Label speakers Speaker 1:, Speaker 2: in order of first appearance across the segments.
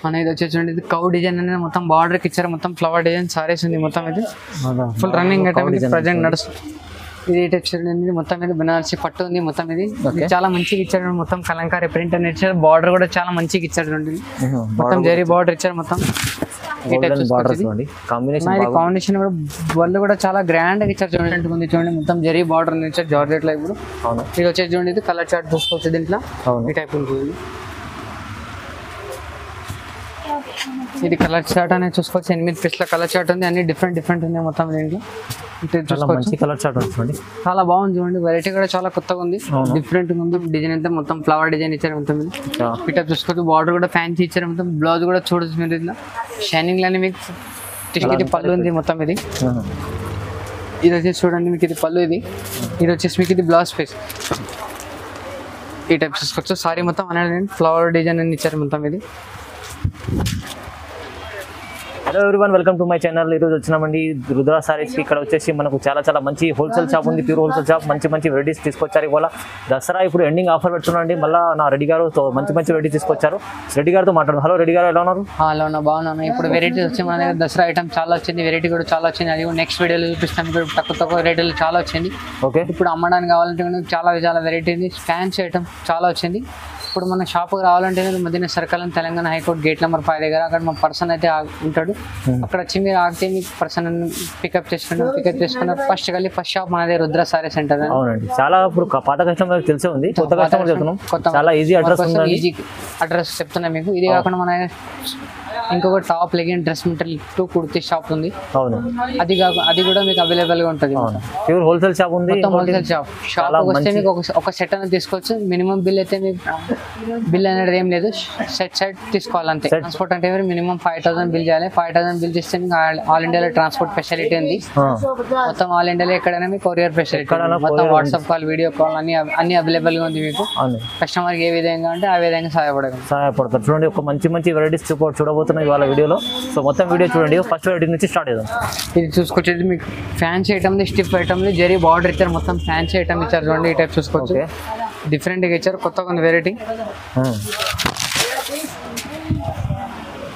Speaker 1: మన ఇది వచ్చేసి ఇది కౌ డిజైన్ అనేది మొత్తం బార్డర్ కి ఇచ్చారు, మొత్తం ఫ్లవర్ డిజైన్ సారీస్ ఉంది మొత్తం. ఇది ఫుల్ రన్నింగ్ ఐటమ్ ప్రెజెంట్ నడుస్తుంది. ఇది టెక్స్చర్ అనేది మొత్తం మీద బనారసి పట్టు ఉంది మొత్తం. ఇది చాలా మంచిగా ఇచ్చారు, మొత్తం కలంకారీ ప్రింట్ అని ఇచ్చారు. బార్డర్ కూడా చాలా మంచిగా ఇచ్చారు, మొత్తం జరీ బార్డర్ ఇచ్చారు మొత్తం. కాంబినేషన్ కూడా వాళ్ళు కూడా చాలా గ్రాండ్ గా ఇచ్చారు చూడండి. ఉంది చూడండి మొత్తం జరీ బార్డర్ ఇచ్చారు జార్జెట్ లో. ఇప్పుడు ఇది వచ్చేసి చూడండి, ఇది కలర్ చార్ట్ చూసుకోవచ్చు దీంట్లో ఈ టైప్ ఉంటుంది. ఇది కలర్ చార్ట్ అనేది చూసుకోవచ్చు, 8 పీస్ల కలర్ చార్ట్ ఉంది, అన్ని డిఫరెంట్ ఉన్నాయి మొత్తం దీంట్లో.
Speaker 2: కలర్ చార్ట్ చూడండి
Speaker 1: చాలా బాగుంది చూడండి, వెరైటీ కూడా చాలా కొత్తగా ఉంది, డిఫరెంట్ ఉంది. డిజైన్ అయితే మొత్తం ఫ్లవర్ డిజైన్ ఇచ్చారు మొత్తం. పిటప్ చూసుకోవచ్చు, బార్డర్ కూడా ఫ్యాన్సీ ఇచ్చారు మొత్తం. బ్లౌజ్ కూడా చూడొచ్చు మీరు, ఇట్లా షైనింగ్ లానే మీకు ఇది పళ్ళు ఉంది మొత్తం. ఇది వచ్చేసి చూడండి మీకు ఇది పళ్ళు. ఇది వచ్చేసి మీకు ఇది బ్లౌజ్ పీస్ ఈ టైప్ చూసుకోవచ్చు. సారీ మొత్తం అనేది ఫ్లవర్ డిజైన్ అని ఇచ్చారు మొత్తం. ఇది
Speaker 2: hello everyone, welcome to my channel. ఈరోజు వచ్చినామండి రుద్ర సారీస్కి. ఇక్కడ వచ్చేసి మనకు చాలా మంచి హోల్సేల్ షాప్ ఉంది, ప్యూర్ హోల్సేల్ షాప్. మంచి వెరైటీస్ తీసుకొచ్చారు. ఇవాళ దసరా ఇప్పుడు ఎండింగ్ ఆఫర్ పెడుతున్నాండి. మళ్ళీ నా రెడ్డి గారు మంచి వెరైటీస్ తీసుకొచ్చారు. రెడ్డి గారితో మాట్లాడు. హలో రెడ్డి గారు, ఎలా ఉన్నారు?
Speaker 1: హలో అన్న, బాగున్నాను. ఇప్పుడు వెరైటీస్ వచ్చి మన దగ్గర దసరా ఐటమ్ చాలా వచ్చింది, వెరైటీ కూడా చాలా వచ్చింది. అది నెక్స్ట్ వీడియోలో చూపిస్తాను. ఇప్పుడు తక్కువ రేట్లు చాలా వచ్చింది.
Speaker 2: ఓకే,
Speaker 1: ఇప్పుడు అమ్మడానికి కావాలంటే చాలా వెరైటీ ఉంది. ఫ్యాన్సీ ఐటమ్ చాలా వచ్చింది. ఇప్పుడు మన షాప్కి రావాలంటే మధ్యన circle Telangana high court gate number 5 దగ్గర అక్కడ మా పర్సన్ అయితే ఉంటాడు. అక్కడ వచ్చి మీరు ఆగితే మీకు పర్సన్ పికప్ చేసుకున్నారు. ఫస్ట్ షాప్ మనదే రుద్ర సారీ సెంటర్.
Speaker 2: అవునండి, చాలా ఇప్పుడు పాత కస్టమర్ తెలిసే ఉంది, కొత్త కస్టమర్ చెప్తున్నాం. చాలా ఈజీ
Speaker 1: అడ్రస్ చెప్తున్నా మీకు. ఇది కాకుండా మన ఇంకొక top legging dress material 2 kurti shop ఉంది.
Speaker 2: అవును,
Speaker 1: అది కూడా మీకు అవైలబుల్ గా ఉంటుంది.
Speaker 2: ప్యూర్ హోల్సేల్ షాప్ ఉంది.
Speaker 1: హోల్సేల్ షాప్ వస్తే మీకు ఒక సెట్ అనేది తీసుకోవచ్చు. మినిమం బిల్ అయితే మీకు బిల్ అనేది ఏం లేదు, సెట్ తీసుకోవాలి అంతే. ట్రాన్స్పోర్ట్ అంటే మినిమం 5000 బిల్ చేయాలి. 5000 బిల్ చేస్తే మీకు ఆల్ ఇండియాలో ట్రాన్స్పోర్ట్ ఫెసిలిటీ ఉంది. మొత్తం ఆల్ ఇండియాలో ఎక్కడైనా మీకు కొరియర్ ఫెసిలిటీ, మొత్తం వాట్సాప్ కాల్, వీడియో కాల్ అన్ని అవైలబుల్ గా ఉంది మీకు. కస్టమర్ కి ఏ విధంగా అంటే ఆ విధంగా
Speaker 2: సహాయపడతారు. చూడండి, ఒక మంచి వెరైటీస్ చూడబోతున్నాయి ఇవాళ వీడియోలో. సో మొత్తం వీడియో చూడండి, ఫస్ట్ వెరైటీ నుంచి స్టార్ట్ చేద్దాం.
Speaker 1: ఇది చూసుకొచ్చేది మీకు fancy item, stiff item, zari border ఇచ్చారు, మొత్తం ఫ్యాన్సీ ఐటమ్ ఇచ్చారు చూడండి. ఈ టైప్ చూసుకోవచ్చు, డిఫరెంట్ గా ఇచ్చారు, కొత్తగా ఉంది వెరైటీ.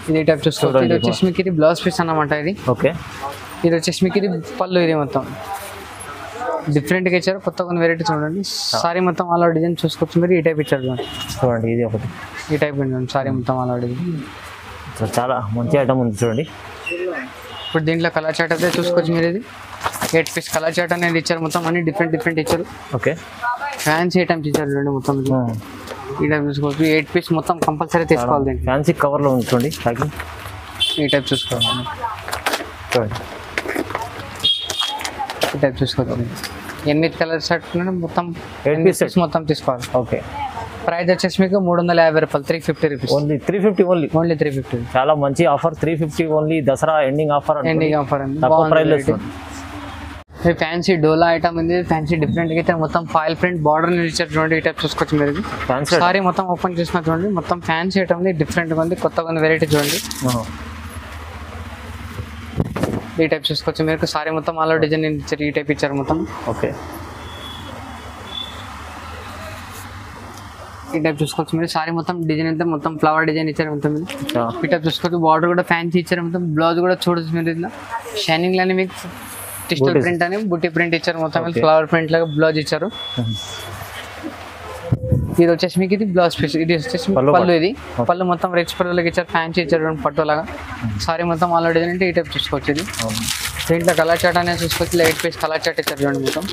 Speaker 1: ఇది టైప్ చూసుకోవచ్చు. ఇది వచ్చేసి మీకు ఇది బ్లౌజ్ పీస్ అన్నమాట. ఇది
Speaker 2: ఓకే,
Speaker 1: ఇది వచ్చేసి మీకు ఇది పళ్ళు. ఇది మొత్తం డిఫరెంట్ గా ఇచ్చారు, కొత్తగా ఉన్న వెరైటీ చూడండి. సారీ మొత్తం అలా డిజైన్ చూసుకోవచ్చు మీరు. ఈ టైప్ ఇచ్చారు
Speaker 2: చూడండి, ఇది ఒకటి
Speaker 1: ఈ టైప్ చూడండి. సారీ మొత్తం అలా డిజైన్,
Speaker 2: చాలా మంచి ఐటమ్ ఉంది చూడండి.
Speaker 1: ఇప్పుడు దీంట్లో కలర్ చార్ట్ అయితే చూసుకోవచ్చు మీరు. ఇది 8 పీస్ కలర్ చార్ట్ అనేది ఇచ్చారు మొత్తం, అన్ని డిఫరెంట్ ఇచ్చారు.
Speaker 2: ఓకే,
Speaker 1: ఫ్యాన్సీ ఐటమ్స్ ఇచ్చారు చూడండి మొత్తం. ఈ టైప్ చూసుకోవచ్చు. 8 పీస్ మొత్తం కంపల్సరీ తీసుకోవాలి.
Speaker 2: ఫ్యాన్సీ కవర్ లో ఉంది చూడండి.
Speaker 1: ఈ టైప్ చూసుకోవాలి
Speaker 2: చూడండి,
Speaker 1: ఈ టైప్ చూసుకోవచ్చు. 8 కలర్ షర్ట్ మొత్తం 8 పీసెస్ మొత్తం తీసుకోవాలి.
Speaker 2: ఓకే,
Speaker 1: ప్రైస్ వచ్చేసి మీకు 350 రూపాయలు, 350 రూపీస్
Speaker 2: ఓన్లీ. 350
Speaker 1: ఓన్లీ 350.
Speaker 2: చాలా మంచి offer, 350 only. Dasara ending offer
Speaker 1: అండి. ఫ్యాన్సీ డోలా ఐటమ్ ఉంది, ఫ్యాన్సీ డిఫరెంట్ అయితే మొత్తం ఫాయిల్ ప్రింట్ బార్డర్ ఇచ్చారు చూడండి. ఈ టైప్ చూసుకోవచ్చు మీరు. సారీ మొత్తం ఓపెన్ చేసిన చూడండి, మొత్తం ఫ్యాన్సీ ఐటమ్ ఉంది, డిఫరెంట్ గా ఉంది, కొత్తగా ఉంది వెరైటీ చూడండి. ఈ టైప్ చూసుకోవచ్చు మీరు. సారీ మొత్తం ఆల్ డిజైన్ ఇచ్చారు, ఈ టైప్ ఇచ్చారు మొత్తం.
Speaker 2: ఓకే,
Speaker 1: ఈ టైప్ చూసుకోవచ్చు మీరు. సారీ మొత్తం డిజైన్ అయితే మొత్తం ఫ్లవర్ డిజైన్ ఇచ్చారు మొత్తం. ఈ టైప్ చూసుకోవచ్చు, బార్డర్ కూడా ఫ్యాన్సీ ఇచ్చారు మొత్తం. బ్లౌజ్ కూడా చూడొచ్చు మీరు, ఇట్లా షైనింగ్ లానే మీకు డిజిటల్ ప్రింట్ అని బుట్టి ప్రింట్ ఇచ్చారు మొత్తం. ఫ్లవర్ ప్రింట్ లాగా బ్లౌజ్ ఇచ్చారు. ఇది వచ్చేసి మీకు ఇది బ్లౌజ్ పీస్. ఇది వచ్చేసి పళ్ళు. ఇది పళ్ళు మొత్తం రిచ్ పళ్ళకి ఇచ్చారు, ఫ్యాన్సీ ఇచ్చారు పట్టు లాగా. సారీ మొత్తం ఆల్ డిజైన్ అంటే ఈ టైప్ చూసుకోవచ్చు. ఇది దీంట్లో కలర్ చార్ట్ అనేది చూసుకోవచ్చు. 8 పీస్ కలర్ చార్ట్ ఇచ్చారు చూడండి మొత్తం.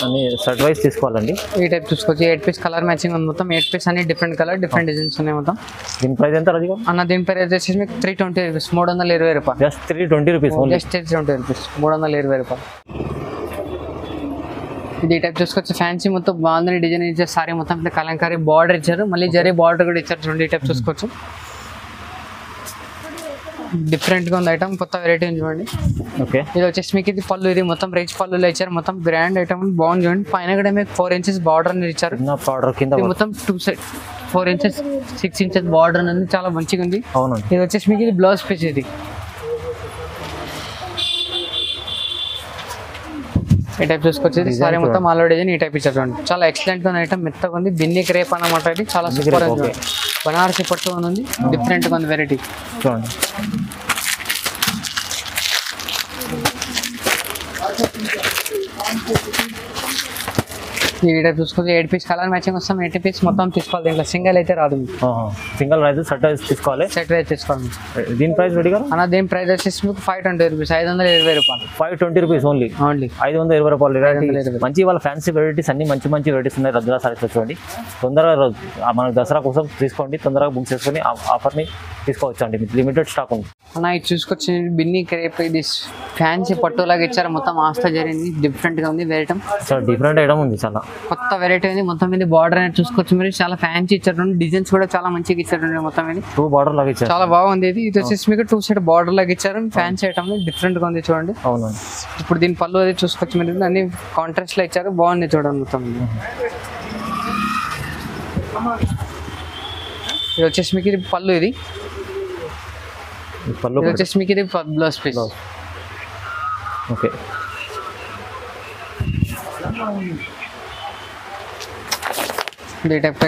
Speaker 2: అన్ని సెట్ వైస్ తీసుకోవాలండి.
Speaker 1: ఈ టైప్ చూసుకోవచ్చు. 8 పీస్ కలర్ మ్యాచింగ్ ఉంది మొత్తం. 8 పీస్ అన్ని డిఫరెంట్ కలర్, డిఫరెంట్ డిజైన్స్ ఉన్నాయి మొత్తం.
Speaker 2: దీని ప్రైస్ ఎంత రాజు
Speaker 1: అన్న? దీని ప్రైస్ వచ్చేసి మీకు 320 రూపీస్, 320 రూపాయలు.
Speaker 2: జస్ట్ 320 రూపీస్,
Speaker 1: జస్ట్ 320 రూపీస్, 320 రూపాయలు. ఇది టైప్ చూసుకోవచ్చు. ఫ్యాన్సీ మొత్తం బాగుందని డిజైన్ ఇచ్చారు. సారీ మొత్తం ఇట్లా కలంకారీ బార్డర్ ఇచ్చారు, మళ్ళీ జరీ బార్డర్ కూడా ఇచ్చారు చూడండి. ఈ టైప్ చూసుకోవచ్చు. డిఫరెంట్ గా ఉంది ఐటమ్, కొత్త వెరైటీ ఉంది చూడండి.
Speaker 2: ఓకే,
Speaker 1: ఇది వచ్చేసి మీకు ఇది పళ్ళు. ఇది మొత్తం రిచ్ పళ్ళులో ఇచ్చారు, మొత్తం గ్రాండ్ ఐటమ్ బాగుంది చూడండి. పైన కూడా మీకు 4 ఇంచెస్ బార్డర్ అనేది ఇచ్చారు. మొత్తం 4 ఇంచెస్ 6 ఇంచెస్ బార్డర్ అనేది చాలా మంచిగా ఉంది. ఇది వచ్చేసి మీకు ఇది బ్లౌజ్ పీస్. ఇది ఈ టైప్ చూసుకొచ్చేది సారీ మొత్తం ఆల్ ఓవర్ డిజైన్ ఈ టైప్ ఇచ్చారు చూడండి. చాలా ఎక్సలెంట్ గా ఐటమ్, మెత్తగా ఉంది. బిన్ని క్రేప్ అన్నమాట. ఇది చాలా సూపర్ ఉంది. బనారసి పట్టు ఉంది, డిఫరెంట్ గా ఉంది వెరైటీ
Speaker 2: చూడండి.
Speaker 1: ఈ టైప్ చూసుకుంటే 8 పీస్ కలర్ మ్యాచింగ్ వస్తాం. 8 పీస్ మొత్తం తీసుకోవాలి. దీంట్లో సింగిల్ అయితే రాదు.
Speaker 2: సింగిల్ అయితే సెట్ అయితే తీసుకోవాలి.
Speaker 1: సెట్ అయితే తీసుకోవాలి.
Speaker 2: దీని ప్రైస్ రెడీ గారు
Speaker 1: అన్న దీని ప్రైస్ వచ్చేసి మీకు 520 రూపీస్, 520 రూపాయలు.
Speaker 2: 520 రూపీస్ ఓన్లీ. 520 రూపాయలు. మంచి వాళ్ళ ఫ్యాన్సీ వెరైటీస్ అన్ని మంచి మంచి వెరైటీస్ ఉన్నాయి రుద్ర సారీస్. చూడండి తొందరగా మనకు దసరా కోసం తీసుకోండి, తొందరగా బుక్ చేసుకొని ఆఫర్ని తీసుకోవచ్చు అండి. లిమిటెడ్ స్టాక్ ఉంది
Speaker 1: అన్న. ఇది చూసుకొచ్చి బిన్ని క్రేప్, ఇది ఫ్యాన్సీ పట్టులాగా ఇచ్చారు. మొత్తం ఆస్తా జరిగింది, డిఫరెంట్ గా ఉంది వెరైటీ.
Speaker 2: చాలా డిఫరెంట్ ఐటమ్ ఉంది, చాలా
Speaker 1: కొత్త వెరైటీ ఉంది. మొత్తం ఇది బార్డర్ అనేది చూసుకోవచ్చు మీరు. చాలా ఫ్యాన్సీ ఇచ్చారు. డిజైన్స్ కూడా చాలా మంచిగా ఇచ్చారు. మొత్తం ఇది
Speaker 2: 2 బార్డర్ లాగా ఇచ్చారు.
Speaker 1: చాలా బాగుంది. ఇది వచ్చేసి మీకు 2 సైడ్ బార్డర్ లాగా ఇచ్చారు. ఫ్యాన్సీ ఐటమ్ డిఫరెంట్ గా ఉంది చూడండి.
Speaker 2: అవునండి.
Speaker 1: ఇప్పుడు దీని పళ్ళు అది చూసుకోవచ్చు మీరు. అన్ని కాంట్రాస్ట్ లో ఇచ్చారు. బాగుంది చూడండి మొత్తం. ఇది వచ్చేసి మీకు ఇది పళ్ళు. ఇది వచ్చేసి మీకు ఇది బ్లౌజ్ పీస్.
Speaker 2: ఓకే.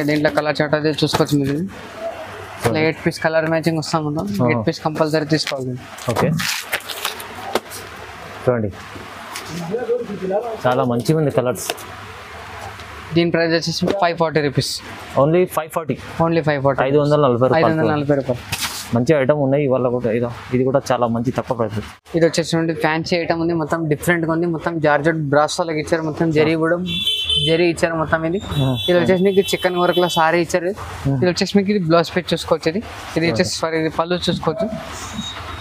Speaker 1: దీంట్లో కలర్ చార్ట్ అయితే చూసుకోవచ్చు మీరు. 8 పీస్ కలర్ మ్యాచింగ్ వస్తాం. 8 పీస్ కంపల్సరీ తీసుకోవాలి.
Speaker 2: ఓకే చూడండి చాలా మంచిగా ఉంది కలర్స్.
Speaker 1: దీని ప్రైస్ వచ్చేసి 540 రూపీస్.
Speaker 2: ఓన్లీ 540.
Speaker 1: ఓన్లీ 540.
Speaker 2: 540 రూపాయలు. మంచి ఐటమ్ ఉన్నాయి ఇవాళ కూడా. ఇది కూడా చాలా మంచి తక్కువ ప్రైస్.
Speaker 1: ఇది వచ్చేసి ఫ్యాన్సీ ఐటమ్ ఉంది. మొత్తం డిఫరెంట్ గా ఉంది. మొత్తం జార్జెట్ బ్రాస్ లాగా ఇచ్చారు. మొత్తం జరీ కూడా జరీ ఇచ్చారు మొత్తం. ఇది వచ్చేసి మీకు చికెన్ వర్క్ లో సారీ ఇచ్చారు. ఇది వచ్చేసి మీకు ఇది బ్లౌజ్ పీస్ చూసుకోవచ్చు. ఇది వచ్చేసి సారీ ఇది పళ్ళు చూసుకోవచ్చు.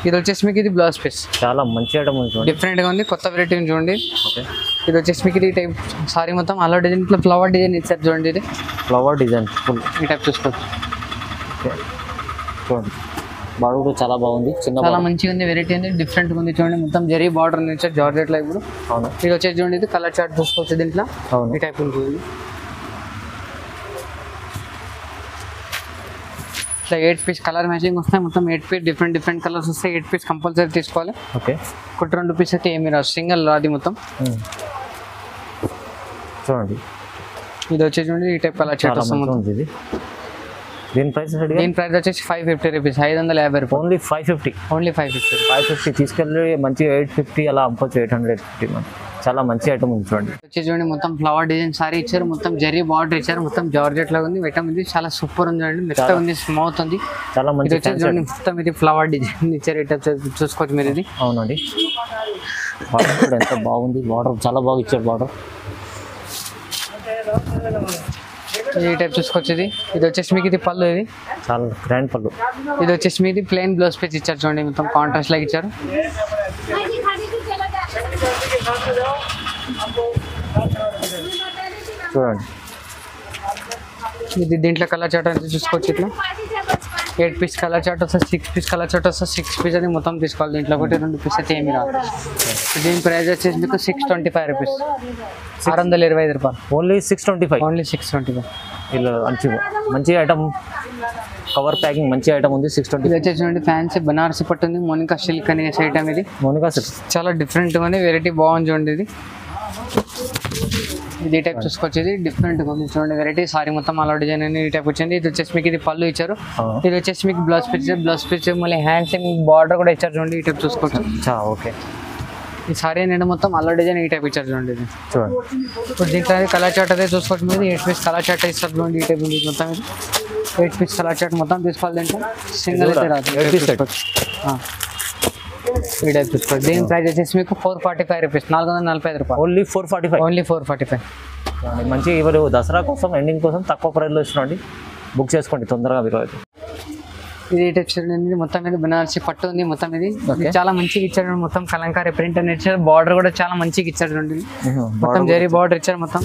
Speaker 1: ఇది వచ్చేసి మీకు ఇది బ్లౌజ్ పీస్.
Speaker 2: చాలా మంచి ఐటమ్ ఉంది,
Speaker 1: డిఫరెంట్ గా ఉంది. కొత్త వెరైటీ చూడండి. ఇది వచ్చేసి మీకు ఇది టైప్ సారీ మొత్తం అలా డిజైన్ ఫ్లవర్ డిజైన్ ఇచ్చారు చూడండి. ఇది
Speaker 2: ఫ్లవర్ డిజైన్ ఫుల్
Speaker 1: ఈ టైప్ చూసుకోవచ్చు.
Speaker 2: చూడండి బార్డర్ కూడా చాలా బాగుంది.
Speaker 1: చాలా మంచిగా ఉంది. వెరైటీ ఉంది, డిఫరెంట్ ఉంది చూడండి. మొత్తం జరీ బార్డర్ ఇచ్చారు జార్జెట్ లో. ఇప్పుడు ఇది వచ్చేసి చూడండి. ఇది కలర్ చార్ట్ చూసుకోవచ్చు. దీంట్లో ఈ టైప్ ఉంటుంది. ఇట్లా 8 పీస్ కలర్ మ్యాచింగ్ వస్తాయి. మొత్తం 8 పీస్ డిఫరెంట్ కలర్స్ వస్తాయి. 8 పీస్ కంపల్సరీ తీసుకోవాలి.
Speaker 2: ఓకే.
Speaker 1: ఒకటి 2 పీస్ అయితే ఏమి రాదు, సింగిల్ రాది మొత్తం.
Speaker 2: చూడండి
Speaker 1: ఇది వచ్చేసి చూడండి. ఈ టైప్ కలర్ చార్ట్ వస్తుంది.
Speaker 2: దీని ప్రైస్
Speaker 1: వచ్చేసి 550 రూపీస్, 550 రూపాయలు.
Speaker 2: ఓన్లీ 550.
Speaker 1: ఓన్లీ 550.
Speaker 2: 550 తీసుకెళ్ళి మంచి 850 అలా అమ్ముకోవచ్చు. 850 చాలా మంచి ఐటమ్ ఉంది చూడండి.
Speaker 1: వచ్చేసి చూడండి మొత్తం ఫ్లవర్ డిజైన్ సారీ ఇచ్చారు. మొత్తం జరీ బార్డర్ ఇచ్చారు. మొత్తం జార్జెట్ లాగా ఉంది. ఐటమ్ ఇది చాలా సూపర్ ఉంది చూడండి. మెత్తగా ఉంది, స్మూత్ ఉంది.
Speaker 2: చాలా మంచి
Speaker 1: చూడండి. మొత్తం ఇది ఫ్లవర్ డిజైన్ ఇచ్చారు. చూసుకోవచ్చు మీరు. ఇది
Speaker 2: అవునండి. బార్డర్ కూడా ఎంత బాగుంది. బార్డర్ చాలా బాగా ఇచ్చారు. బార్డర్
Speaker 1: ఈ టైప్ చూసుకొచ్చేది. ఇది వచ్చేసి మీకు ఇది పళ్ళు. ఇది
Speaker 2: చాలా గ్రాండ్ పళ్ళు.
Speaker 1: ఇది వచ్చేసి మీది ప్లెయిన్ బ్లౌజ్ పీస్ ఇచ్చారు చూడండి. మొత్తం కాంట్రాస్ట్ లాగా ఇచ్చారు.
Speaker 2: చూడండి
Speaker 1: ఇది దీంట్లో కలర్ చార్ట్ అయితే చూసుకోవచ్చు. ఇట్లా 8 పీస్ కలర్ చార్ట్ వస్తుంది. 6 పీస్ కలర్ చార్ట్ వస్తుంది. 6 పీస్ అది మొత్తం తీసుకోవాలి. దీంట్లో ఒకటి 2 పీస్ అయితే ఏమి రాదు. దీని ప్రైస్ వచ్చేసి మీకు 625 రూపీస్, 625 రూపాయలు.
Speaker 2: ఓన్లీ 625.
Speaker 1: ఓన్లీ 625.
Speaker 2: ఇలా మంచి ఐటమ్, కవర్ ప్యాకింగ్ మంచి ఐటమ్ ఉంది. 620.
Speaker 1: ఇది వచ్చేసి చూడండి ఫ్యాన్సీ బనారసి పట్టు ఉంది. మోనికా సిల్క్ అనే ఐటమ్. ఇది
Speaker 2: మోనికా సిల్క్
Speaker 1: చాలా డిఫరెంట్ ఉంది. వెరైటీ బాగుంది చూడండి. ఇది టైప్ చూసుకొచ్చేది డిఫరెంట్ ఉంది చూడండి. వెరైటీ సారీ మొత్తం అలా డిజైన్ అని ఈ టైప్ వచ్చింది. ఇది వచ్చేసి మీకు ఇది పళ్ళు ఇచ్చారు. ఇది వచ్చేసి మీకు బ్లౌజ్ పీస్ మళ్ళీ హ్యాండ్స్ బార్డర్ కూడా ఇచ్చారు చూడండి. ఈ టైప్ చూసుకోవచ్చు.
Speaker 2: ఓకే.
Speaker 1: ఈ సారీ అనేది మొత్తం అలా డిజైన్ ఈ టైప్ ఇచ్చారు చూడండి. ఇది
Speaker 2: చూడండి.
Speaker 1: ఇప్పుడు దీంట్లో కలర్ చార్ట్ అయితే చూసుకోవచ్చు. మీరు 8 పీస్ కలర్ చార్ట్ ఇస్తారు చూడండి. ఈ టైప్ ఉంది మొత్తం. ఇది 8 పీస్ కలర్ చార్ట్ మొత్తం తీసుకోవాలి. దీంట్లో సింగిల్ అయితే రాదు. ఈ టైప్ చూసుకోవచ్చు. దీని ప్రైస్ వచ్చేసి మీకు 445 రూపీస్, 445 రూపాయలు.
Speaker 2: ఓన్లీ 445.
Speaker 1: ఓన్లీ 445.
Speaker 2: మంచి ఇవ్వరు దసరా కోసం, ఎండింగ్ కోసం తక్కువ ప్రైస్లో ఇస్తున్నాండి. బుక్ చేసుకోండి తొందరగా మీరు అయితే.
Speaker 1: ఇది చూడండి మొత్తం మీద బనారసి పట్టు ఉంది. మొత్తం ఇది చాలా మంచిగా ఇచ్చారు. మొత్తం కలంకారీ ప్రింట్ అని ఇచ్చారు. బార్డర్ కూడా చాలా మంచిగా ఇచ్చారు చూడండి. మొత్తం జరీ బార్డర్ ఇచ్చారు. మొత్తం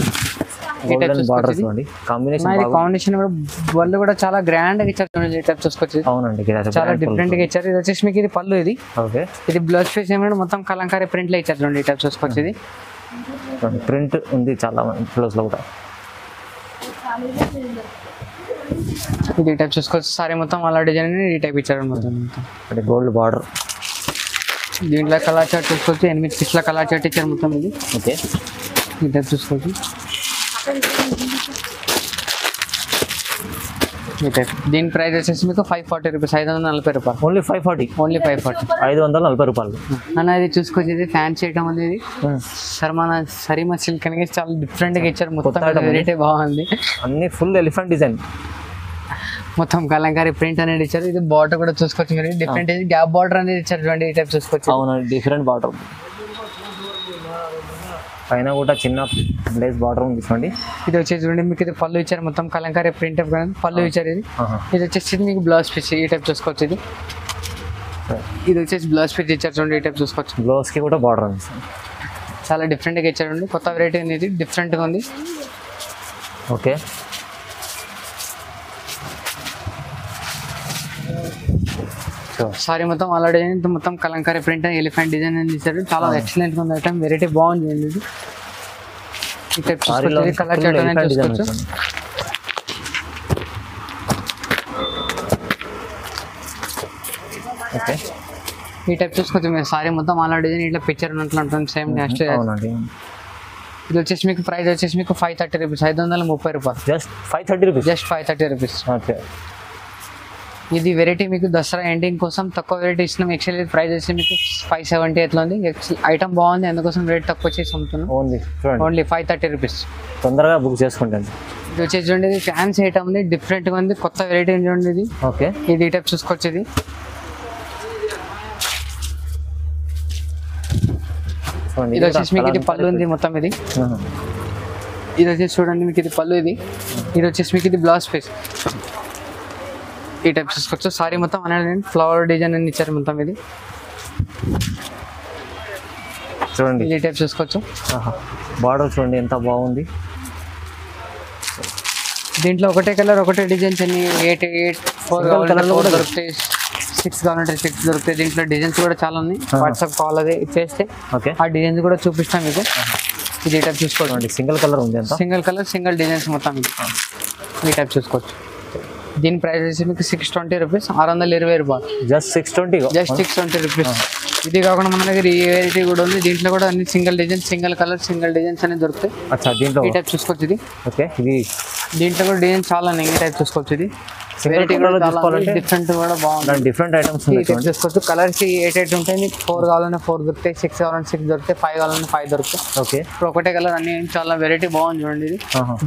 Speaker 1: కాంబినేషన్ వాళ్ళు కూడా చాలా గ్రాండ్ గా ఇచ్చారు చూడండి. ఈ టైప్ చూసుకోవచ్చు.
Speaker 2: అవునండి,
Speaker 1: చాలా డిఫరెంట్ గా ఇచ్చారు. ఇది వచ్చేసి మీకు ఇది పళ్ళు. ఇది ఇది బ్లౌజ్ పీస్ ఏమైనా మొత్తం కలంకారీ ప్రింట్ లో ఇచ్చారు చూడండి. ఈ టైప్ చూసుకోవచ్చు. ఇది
Speaker 2: ప్రింట్ ఉంది చాలా బ్లౌజ్ లో కూడా.
Speaker 1: ఇది టైప్ చూసుకోవచ్చు. సారీ మొత్తం అలా డిజైన్ ఈ టైప్ ఇచ్చారు. మొత్తం
Speaker 2: గోల్డ్ బార్డర్
Speaker 1: దీంట్లో కలర్ చార్ట్ చూసుకోవచ్చు, 8 పీస్ల కలర్ చార్ట్ ఇచ్చారు మొత్తం ఇది.
Speaker 2: ఓకే,
Speaker 1: ఈ టైప్ చూసుకోవచ్చు. ఈ టైప్ దీని ప్రైస్ వచ్చేసి మీకు 540 రూపీస్, 540 రూపాయలు.
Speaker 2: Only 540,
Speaker 1: only 540.
Speaker 2: 540 రూపాయలు.
Speaker 1: అన్న ఇది చూసుకోవచ్చు, ఇది ఫ్యాన్సీ ఐటమ్ ఉంది. ఇది సరిమా సిల్క్ అనేది చాలా డిఫరెంట్గా ఇచ్చారు, మొత్తం వెరైటీ బాగుంది.
Speaker 2: అన్ని ఫుల్ ఎలిఫెంట్ డిజైన్,
Speaker 1: మొత్తం కలంకారీ ప్రింట్ అనేది ఇచ్చారు. ఇది బార్డర్ కూడా చూసుకోవచ్చు మీరు, డిఫరెంట్ గ్యాప్ బార్డర్ అనేది ఇచ్చారు చూడండి. ఈ టైప్ చూసుకోవచ్చు.
Speaker 2: అవునండి, డిఫరెంట్ బార్డర్, పైన కూడా చిన్న లేస్ బార్డర్ ఉంది చూడండి.
Speaker 1: ఇది వచ్చేసి చూడండి మీకు, ఇది పళ్ళు ఇచ్చారు, మొత్తం కలంకారీ ప్రింట్ పళ్ళు ఇచ్చారు. ఇది వచ్చేసి మీకు బ్లౌజ్ పీస్, ఈ టైప్ చూసుకోవచ్చు. ఇది వచ్చేసి బ్లౌజ్ పీస్ ఇచ్చారు చూడండి. ఈ టైప్ చూసుకోవచ్చు.
Speaker 2: బ్లౌజ్ కి కూడా బార్డర్ ఉంది,
Speaker 1: చాలా డిఫరెంట్గా ఇచ్చారు. కొత్త వెరైటీ ఉంది, ఇది డిఫరెంట్గా ఉంది.
Speaker 2: ఓకే,
Speaker 1: సారీ మొత్తం అలా డిజైన్, మొత్తం కలంకారీ ప్రింట్ ఎలిఫెంట్ డిజైన్ అని ఇచ్చారు. చాలా ఎక్సలెంట్ గా ఉంది ఐటమ్, వెరైటీ బాగుంది. ఇది ఈ టైప్ చూసుకోవచ్చు, కలర్ చార్ట్ అనేది చూసుకోవచ్చు.
Speaker 2: ఓకే,
Speaker 1: ఈ టైప్ చూసుకోవచ్చు మీరు. సారీ మొత్తం అలా డిజైన్ ఇట్లా పిక్చర్ ఉన్నట్లు ఉంటుంది, సేమ్ నెక్స్ట్. ఇది వచ్చేసి మీకు ప్రైస్ వచ్చేసి మీకు 530 రూపీస్, 530 రూపాయలు.
Speaker 2: Just 530 rupees,
Speaker 1: just 530 rupees.
Speaker 2: Okay,
Speaker 1: ఇది వెరైటీ మీకు దసరా ఎండింగ్ కోసం తక్కువ వెరైటీ ఇస్తున్నాం. యాక్చువల్లీ ప్రైస్ వచ్చి మీకు 570 ఎట్లా ఉంది. ఐటమ్ బాగుంది, అందుకోసం రేట్ తక్కువ చేసి అమ్ముతున్నాం. Only 530 rupees.
Speaker 2: తొందరగా బుక్ చేసుకుంటాను.
Speaker 1: ఇది వచ్చేసి చూడండి, ఇది ఫ్యాన్సీ ఐటమ్ ఉంది, డిఫరెంట్గా ఉంది, కొత్త వెరైటీ చూడండి. ఇది
Speaker 2: ఓకే,
Speaker 1: ఇది ఈ టైప్ చూసుకోవచ్చు. ఇది వచ్చేసి మీకు ఇది పళ్ళు ఉంది మొత్తం. ఇది వచ్చేసి చూడండి మీకు, ఇది పళ్ళు. ఇది వచ్చేసి మీకు ఇది బ్లౌజ్ పీస్. ఈ టైప్ చూసుకోవచ్చు. సారీ మొత్తం అనేది ఫ్లవర్ డిజైన్ అని ఇచ్చారు మొత్తం. ఇది
Speaker 2: చూడండి,
Speaker 1: ఈ టైప్ చూసుకోవచ్చు.
Speaker 2: బార్డర్ చూడండి ఎంత బాగుంది.
Speaker 1: దీంట్లో ఒకటే కలర్ ఒకటే డిజైన్స్ అన్ని 8 కలర్ కూడా దొరుకుతాయి, 6 కావాలంటే 6 దొరుకుతాయి. దీంట్లో డిజైన్స్ కూడా చాలా ఉన్నాయి. వాట్సాప్ కాల్ అది చేస్తే ఆ డిజైన్స్ కూడా చూపిస్తాం మీకు. ఇది టైప్ చూసుకోవచ్చు.
Speaker 2: సింగిల్ కలర్ ఉంది,
Speaker 1: సింగిల్ కలర్ సింగిల్ డిజైన్స్ మొత్తం. ఈ టైప్ చూసుకోవచ్చు. దీని ప్రైస్ వచ్చి మీకు 620 రూపీస్, 620 రూపాయలు.
Speaker 2: Just 620,
Speaker 1: just 620 rupees. ఇది కాకుండా మన దగ్గర ఈ వెరైటీ కూడా ఉంది. దీంట్లో కూడా అన్ని single design, single colour, single designs అనేది దొరుకుతాయి.
Speaker 2: దీంట్లో
Speaker 1: ఈ టైప్ చూసుకోవచ్చు. ఇది
Speaker 2: ఓకే, ఇది
Speaker 1: దీంట్లో కూడా డిజైన్ చాలా ఉన్నాయి. ఈ టైప్ చూసుకోవచ్చు. ఇది వెరైటీ కూడా డిఫరెంట్ కూడా బాగుంది,
Speaker 2: డిఫరెంట్ ఐటమ్స్
Speaker 1: చూసుకోవచ్చు. కలర్స్ 8 ఉంటాయి. 4 కావాలన్నా 4 దొరుకుతాయి, 6 కావాలన్నా 6 దొరుకుతాయి, 5 కావాలన్నా 5 దొరుకుతాయి.
Speaker 2: ఓకే,
Speaker 1: ఇప్పుడు ఒకటే కలర్ అన్ని చాలా వెరైటీ బాగుంది చూడండి. ఇది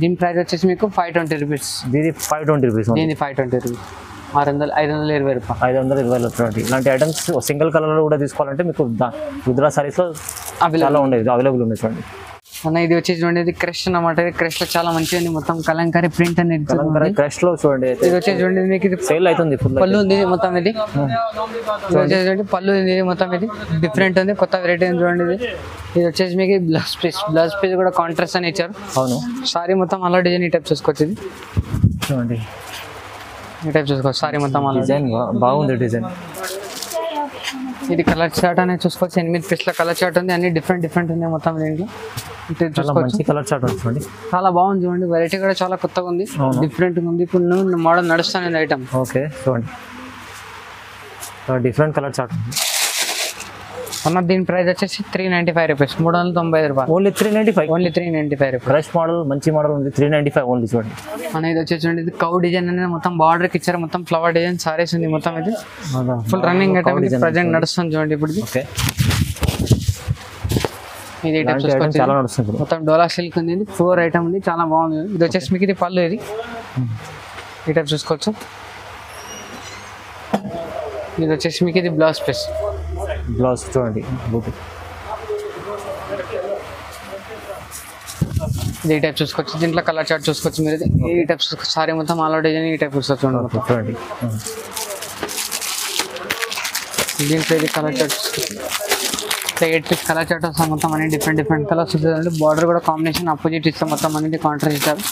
Speaker 1: దీని ప్రైస్ వచ్చేసి మీకు 520 రూపీస్.
Speaker 2: దీని 520 రూపీస్.
Speaker 1: దీని 520 రూపీస్, 520 రూపాయలు.
Speaker 2: 520 ఇలాంటి ఐటమ్స్ సింగిల్ కలర్ కూడా తీసుకోవాలంటే మీకు రుద్రా సారీస్ లో చాలా ఉండేది, అవైలబుల్ ఉంది చూడండి.
Speaker 1: అన్న ఇది వచ్చేసి చూడండి, ఇది క్రష్ అన్నమాట. ఇది క్రష్ లో చాలా మంచిగా ఉంది, మొత్తం కలంకారీ ప్రింట్ అనేది.
Speaker 2: క్రష్ లో చూడండి,
Speaker 1: ఇది వచ్చేసి చూడండి మీకు ఇది
Speaker 2: సేల్ అవుతుంది.
Speaker 1: పళ్ళు ఉంది మొత్తం. ఇది చూడండి పళ్ళు ఉంది మొత్తం. ఇది డిఫరెంట్ ఉంది, కొత్త వెరైటీ ఉంది చూడండి. ఇది వచ్చేసి మీకు బ్లౌజ్ పీస్. బ్లౌజ్ పీస్ కూడా కాంట్రాస్ట్ అని ఇచ్చారు.
Speaker 2: అవును,
Speaker 1: సారీ మొత్తం అలా డిజైన్ ఈ టైప్ చూసుకోవచ్చు. ఇది
Speaker 2: చూడండి,
Speaker 1: ఈ టైప్ చూసుకోవచ్చు. సారీ మొత్తం అలా
Speaker 2: డిజైన్ బాగుంది. డిజైన్
Speaker 1: ఇది కలర్ చార్ట్ అనేది చూసుకోవచ్చు. 8 పీస్ల కలర్ చార్ట్ ఉంది, అన్ని డిఫరెంట్ ఉన్నాయి మొత్తం. దీంట్లో
Speaker 2: మంచి కలర్ చార్ట్ ఉంది,
Speaker 1: చాలా బాగుంది చూడండి. వెరైటీ కూడా చాలా కొత్తగా ఉంది, డిఫరెంట్ ఉంది. ఇప్పుడు మోడల్ నడుస్తుంది ఐటమ్.
Speaker 2: ఓకే, చూడండి డిఫరెంట్ కలర్ చార్ట్ ఉంది.
Speaker 1: అన్న దీని ప్రైస్ వచ్చేసి 395 రూపీస్, 395 రూపాయలు.
Speaker 2: Only 395.
Speaker 1: Only 395 rupees.
Speaker 2: Fresh model, మంచి మోడల్ ఉంది. 395 ఓన్లీ. చూడండి
Speaker 1: మన ఇది వచ్చేసి చూడండి, ఇది కౌ డిజైన్ అనేది మొత్తం బార్డర్ కి ఇచ్చారు. మొత్తం ఫ్లవర్ డిజైన్ సారీస్ ఉంది మొత్తం. ఇది ఫుల్ రన్నింగ్ ఐటమ్, ప్రజెంట్ నడుస్తుంది చూడండి ఇప్పుడు.
Speaker 2: ఓకే,
Speaker 1: ఇది
Speaker 2: చాలా నడుస్తుంది.
Speaker 1: మొత్తం డోలా సిల్క్ ఉంది. ఇది 4 ఐటమ్ ఉంది, చాలా బాగుంది. ఇది వచ్చేసి మీకు ఇది పళ్ళు. ఇది ఈ టైప్ చూసుకోవచ్చు. ఇది వచ్చేసి మీకు ఇది బ్లౌజ్ పీస్.
Speaker 2: బ్లౌజ్ చూడండి,
Speaker 1: ఇది ఈ టైప్ చూసుకోవచ్చు. దీంట్లో కలర్ చార్ట్ చూసుకోవచ్చు మీరు. ఈ టైప్ చూసుకోవచ్చు. సారీ మొత్తం ఆల్ డిజైన్ ఈ టైప్ చూసుకోవచ్చు చూడండి. దీంట్లో ఇది కలర్ చార్ట్ చూసుకోవచ్చు. 8 పీస్ కలర్ చార్ట్ వస్తాం మొత్తం. అన్ని డిఫరెంట్ కలర్స్ ఉంటుంది. బార్డర్ కూడా కాంబినేషన్ అపోజిట్ ఇస్తాం మొత్తం. అనేది కాంట్రాస్ట్ ఇస్తారు.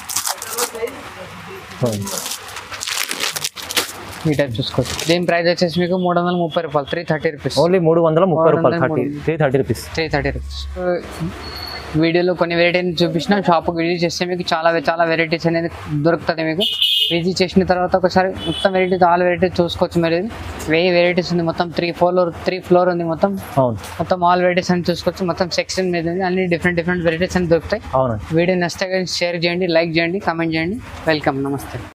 Speaker 1: ఈ టైప్ చూసుకోవచ్చు. దీని ప్రైస్ వచ్చేసి మీకు 330 రూపాయలు, 330 రూపీస్.
Speaker 2: ఓన్లీ 330 రూపాయలు, 330 రూపీస్.
Speaker 1: 330 రూపీస్. వీడియోలో కొన్ని వెరైటీని చూపించిన షాప్కి విజిట్ చేస్తే మీకు చాలా వెరైటీస్ అనేది దొరుకుతుంది. మీకు విజిట్ చేసిన తర్వాత ఒకసారి మొత్తం వెరైటీస్ ఆల్ వెరైటీస్ చూసుకోవచ్చు. మీరు 1000 వెరైటీస్ ఉంది, మొత్తం 3 ఫ్లోర్ ఉంది, మొత్తం ఆల్ వెరైటీస్ అని చూసుకోవచ్చు. మొత్తం సెక్షన్ మీద ఉంది, అన్ని డిఫరెంట్ వెరైటీస్ అని దొరుకుతాయి. వీడియో నచ్చితే షేర్ చేయండి, లైక్ చేయండి, కామెంట్ చేయండి. వెల్కమ్, నమస్తే.